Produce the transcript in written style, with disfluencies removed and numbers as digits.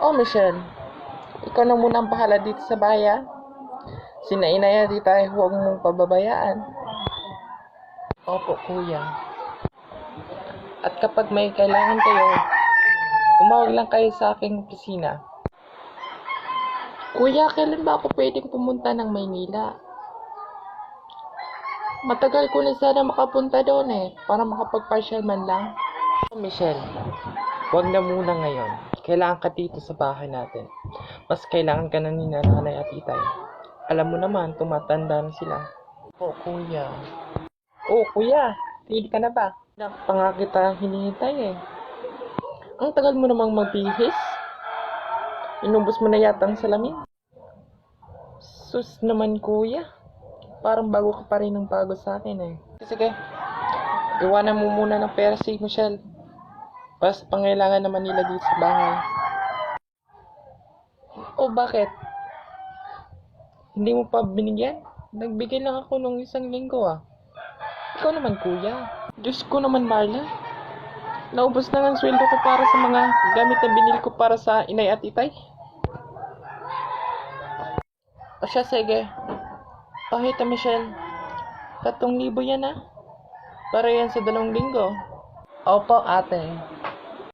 Oh, Michelle, ikaw na muna ang bahala dito sa bayan. Sina inay at tayo huwag mong pababayaan. Opo, kuya. At kapag may kailangan kayo, tumawag lang kayo sa aking opisina. Kuya, kailan ba ako pwedeng pumunta ng Maynila? Matagal ko na sana makapunta doon para makapag-partial man lang. Oh, Michelle, huwag na muna ngayon. Kailangan ka dito sa bahay natin. Mas kailangan ka na ni nanay at itay. Alam mo naman, tumatanda na sila. Oh, kuya. Oh, kuya. Ready ka na ba? Pa nga kita hinihintay Ang tagal mo namang magbihis. Inubos mo na yata ang salamin. Sus naman, kuya. Parang bago ka pa rin ng bago sa akin Sige. Iwanan mo muna ng pera si Michelle. Basta pangailangan naman nila dito sa bahay. Oh, bakit? Hindi mo pa binigyan? Nagbigay lang ako nung 1 linggo Ikaw naman, kuya. Diyos ko naman, Marla. Naubos na ang sweldo ko para sa mga gamit na binili ko para sa inay at itay. O siya, sige. Pakita, Michelle. 3,000 yan Para yan sa 2 linggo. Opo, ate.